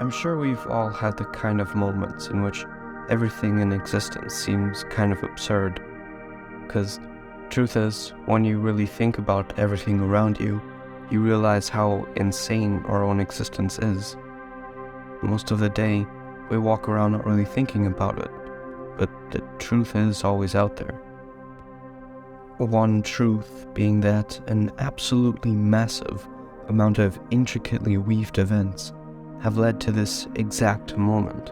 I'm sure we've all had the kind of moments in which everything in existence seems kind of absurd. Because truth is, when you really think about everything around you, you realize how insane our own existence is. Most of the day, we walk around not really thinking about it, but the truth is always out there. One truth being that an absolutely massive amount of intricately weaved events have led to this exact moment,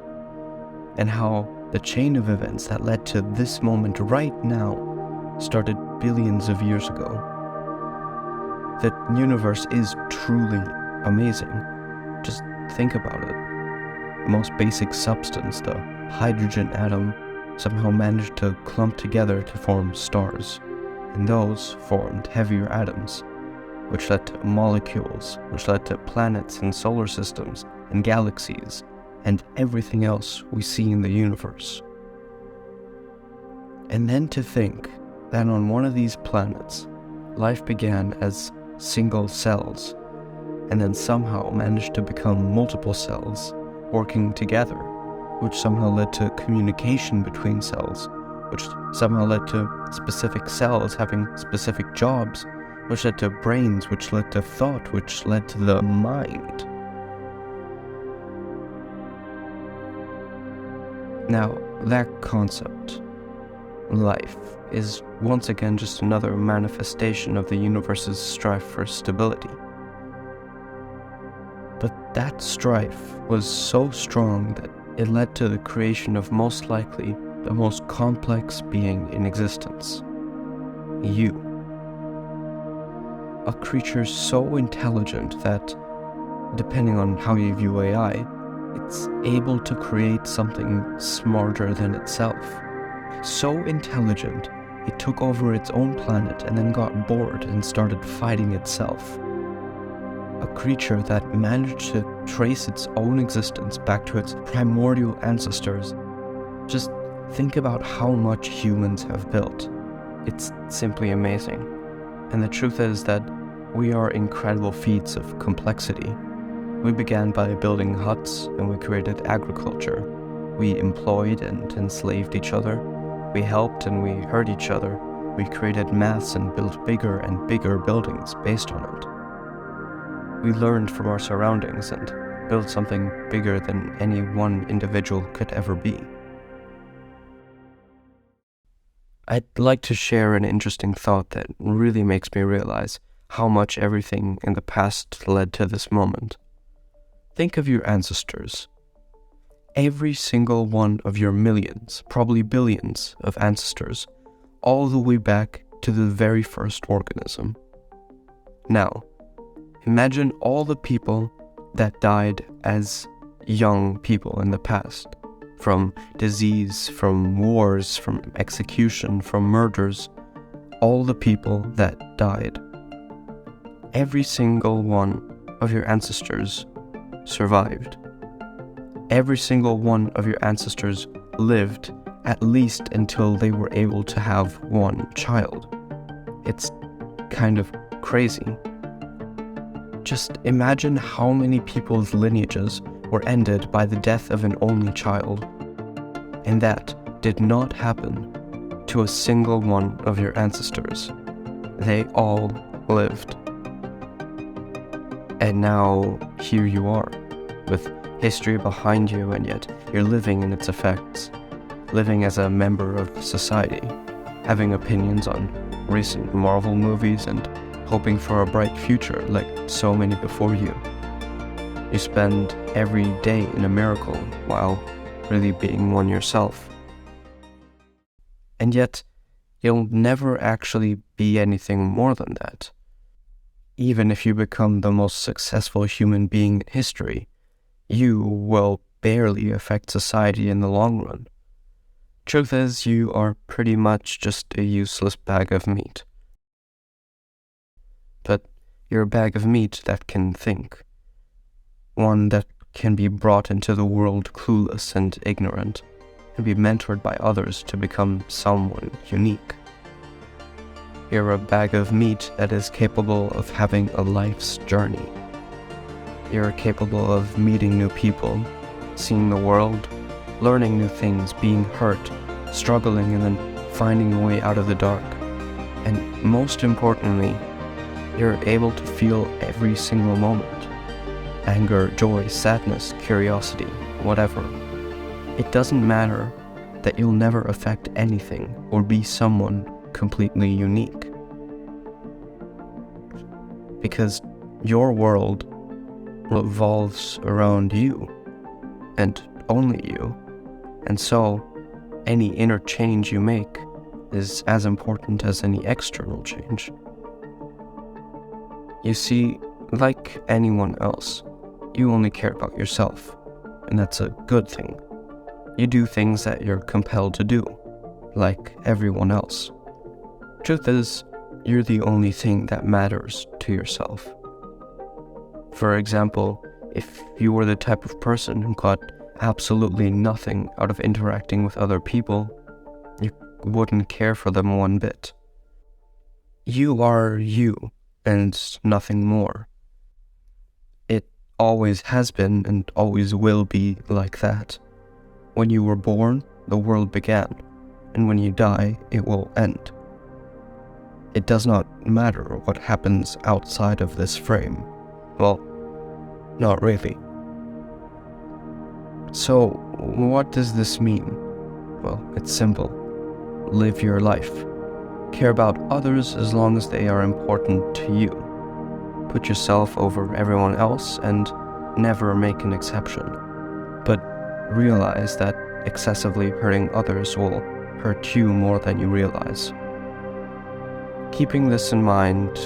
and how the chain of events that led to this moment right now started billions of years ago. The universe is truly amazing. Just think about it. The most basic substance, the hydrogen atom, somehow managed to clump together to form stars, and those formed heavier atoms, which led to molecules, which led to planets and solar systems and galaxies, and everything else we see in the universe. And then to think that on one of these planets, life began as single cells, and then somehow managed to become multiple cells working together, which somehow led to communication between cells, which somehow led to specific cells having specific jobs, which led to brains, which led to thought, which led to the mind. Now, that concept, life, is once again just another manifestation of the universe's strife for stability. But that strife was so strong that it led to the creation of most likely the most complex being in existence. You. A creature so intelligent that, depending on how you view AI, it's able to create something smarter than itself. So intelligent, it took over its own planet and then got bored and started fighting itself. A creature that managed to trace its own existence back to its primordial ancestors. Just think about how much humans have built. It's simply amazing. And the truth is that we are incredible feats of complexity. We began by building huts, and we created agriculture. We employed and enslaved each other. We helped and we hurt each other. We created maths and built bigger and bigger buildings based on it. We learned from our surroundings and built something bigger than any one individual could ever be. I'd like to share an interesting thought that really makes me realize how much everything in the past led to this moment. Think of your ancestors. Every single one of your millions, probably billions of ancestors, all the way back to the very first organism. Now, imagine all the people that died as young people in the past. From disease, from wars, from execution, from murders. All the people that died. Every single one of your ancestors survived. Every single one of your ancestors lived at least until they were able to have one child. It's kind of crazy. Just imagine how many people's lineages were ended by the death of an only child. And that did not happen to a single one of your ancestors. They all lived. And now, here you are, with history behind you, and yet you're living in its effects, living as a member of society, having opinions on recent Marvel movies and hoping for a bright future like so many before you. You spend every day in a miracle while really being one yourself. And yet, you'll never actually be anything more than that. Even if you become the most successful human being in history, you will barely affect society in the long run. Truth is, you are pretty much just a useless bag of meat. But you're a bag of meat that can think. One that can be brought into the world clueless and ignorant, and be mentored by others to become someone unique. You're a bag of meat that is capable of having a life's journey. You're capable of meeting new people, seeing the world, learning new things, being hurt, struggling, and then finding a way out of the dark. And most importantly, you're able to feel every single moment. Anger, joy, sadness, curiosity, whatever. It doesn't matter that you'll never affect anything or be someone completely unique. Because your world revolves around you, and only you. And so, any inner change you make is as important as any external change. You see, like anyone else, you only care about yourself, and that's a good thing. You do things that you're compelled to do, like everyone else. Truth is, you're the only thing that matters to yourself. For example, if you were the type of person who got absolutely nothing out of interacting with other people, you wouldn't care for them one bit. You are you, and nothing more. It always has been and always will be like that. When you were born, the world began, and when you die, it will end. It does not matter what happens outside of this frame. Well, not really. So, what does this mean? Well, it's simple. Live your life. Care about others as long as they are important to you. Put yourself over everyone else and never make an exception. But realize that excessively hurting others will hurt you more than you realize. Keeping this in mind,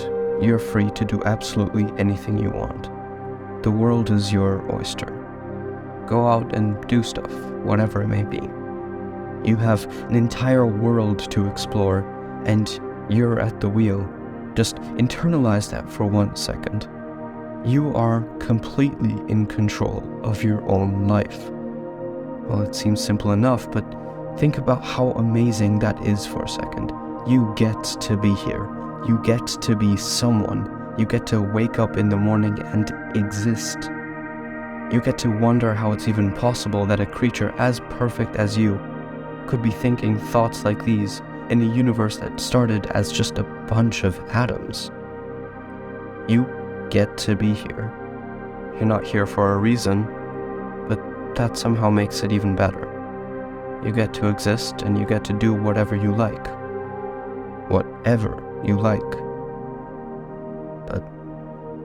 you're free to do absolutely anything you want. The world is your oyster. Go out and do stuff, whatever it may be. You have an entire world to explore, and you're at the wheel. Just internalize that for 1 second. You are completely in control of your own life. Well, it seems simple enough, but think about how amazing that is for a second. You get to be here. You get to be someone. You get to wake up in the morning and exist. You get to wonder how it's even possible that a creature as perfect as you could be thinking thoughts like these in a universe that started as just a bunch of atoms. You get to be here. You're not here for a reason, but that somehow makes it even better. You get to exist and you get to do whatever you like. Whatever you like. But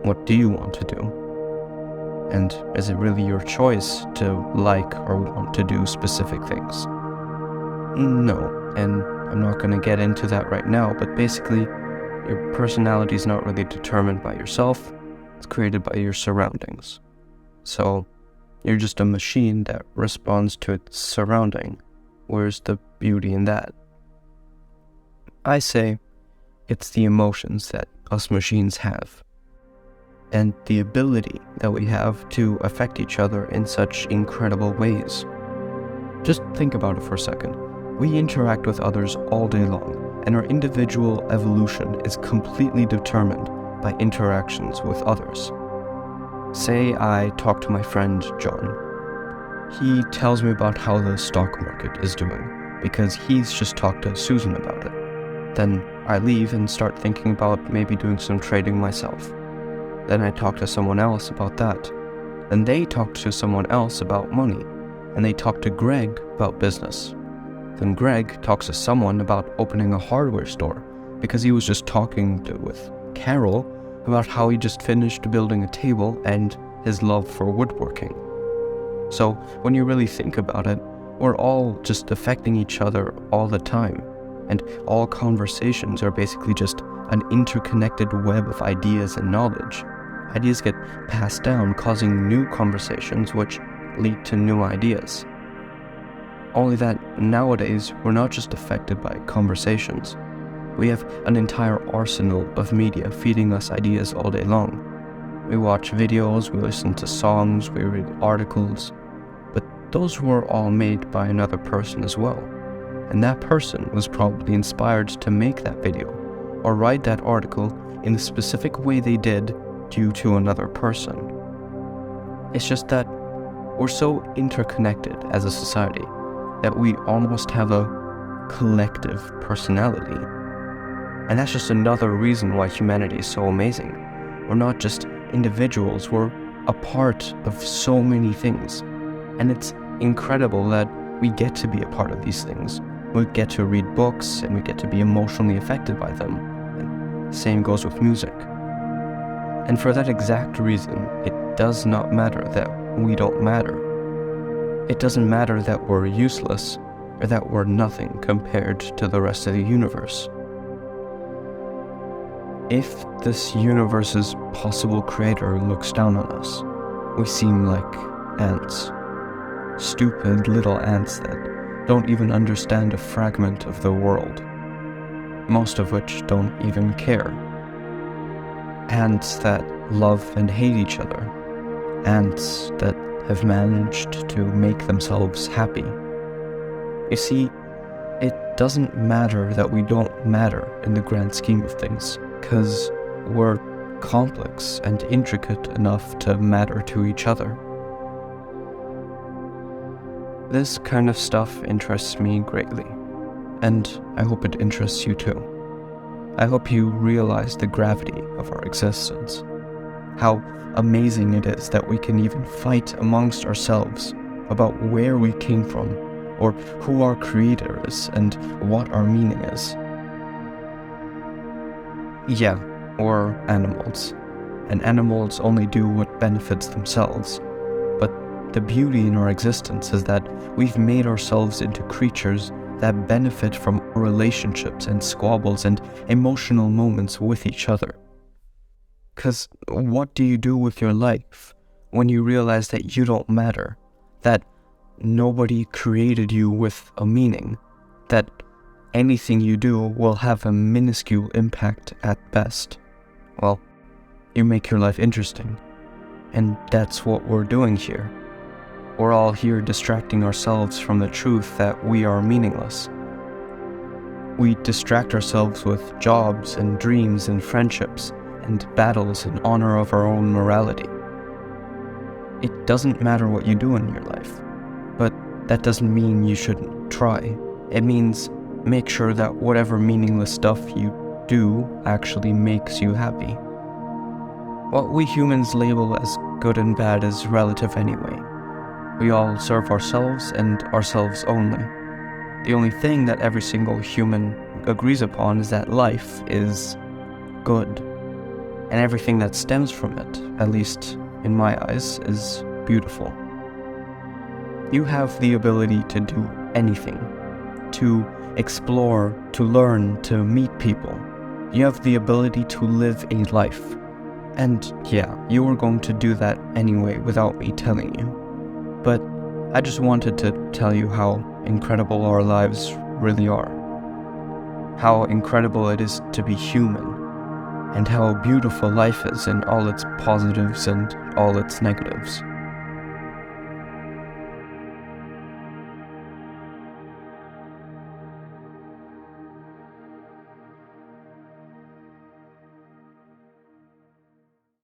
what do you want to do? And is it really your choice to like or want to do specific things? No, and I'm not going to get into that right now, but basically, your personality is not really determined by yourself, it's created by your surroundings. So, you're just a machine that responds to its surrounding. Where's the beauty in that? I say, it's the emotions that us machines have, and the ability that we have to affect each other in such incredible ways. Just think about it for a second. We interact with others all day long, and our individual evolution is completely determined by interactions with others. Say I talk to my friend John. He tells me about how the stock market is doing, because he's just talked to Susan about it. Then I leave and start thinking about maybe doing some trading myself. Then I talk to someone else about that. Then they talk to someone else about money, and they talk to Greg about business. Then Greg talks to someone about opening a hardware store, because he was just talking with Carol about how he just finished building a table and his love for woodworking. So when you really think about it, we're all just affecting each other all the time, and all conversations are basically just an interconnected web of ideas and knowledge. Ideas get passed down, causing new conversations which lead to new ideas. Only that nowadays, we're not just affected by conversations. We have an entire arsenal of media feeding us ideas all day long. We watch videos, we listen to songs, we read articles, but those were all made by another person as well. And that person was probably inspired to make that video or write that article in the specific way they did due to another person. It's just that we're so interconnected as a society that we almost have a collective personality. And that's just another reason why humanity is so amazing. We're not just individuals, we're a part of so many things. And it's incredible that we get to be a part of these things. We get to read books and we get to be emotionally affected by them. And same goes with music. And for that exact reason, it does not matter that we don't matter. It doesn't matter that we're useless or that we're nothing compared to the rest of the universe. If this universe's possible creator looks down on us, we seem like ants. Stupid little ants that don't even understand a fragment of the world, most of which don't even care. Ants that love and hate each other. Ants that have managed to make themselves happy. You see, it doesn't matter that we don't matter in the grand scheme of things, because we're complex and intricate enough to matter to each other. This kind of stuff interests me greatly, and I hope it interests you too. I hope you realize the gravity of our existence, how amazing it is that we can even fight amongst ourselves about where we came from, or who our creator is, and what our meaning is. Yeah, we're animals, and animals only do what benefits themselves. But the beauty in our existence is that we've made ourselves into creatures that benefit from relationships and squabbles and emotional moments with each other. 'Cause what do you do with your life when you realize that you don't matter, that nobody created you with a meaning, that anything you do will have a minuscule impact at best? Well, you make your life interesting, and that's what we're doing here. We're all here distracting ourselves from the truth that we are meaningless. We distract ourselves with jobs and dreams and friendships and battles in honor of our own morality. It doesn't matter what you do in your life, but that doesn't mean you shouldn't try. It means make sure that whatever meaningless stuff you do actually makes you happy. What we humans label as good and bad is relative anyway. We all serve ourselves and ourselves only. The only thing that every single human agrees upon is that life is good, and everything that stems from it, at least in my eyes, is beautiful. You have the ability to do anything, to explore, to learn, to meet people. You have the ability to live a life. And yeah, you were going to do that anyway without me telling you. But I just wanted to tell you how incredible our lives really are. How incredible it is to be human, and how beautiful life is in all its positives and all its negatives.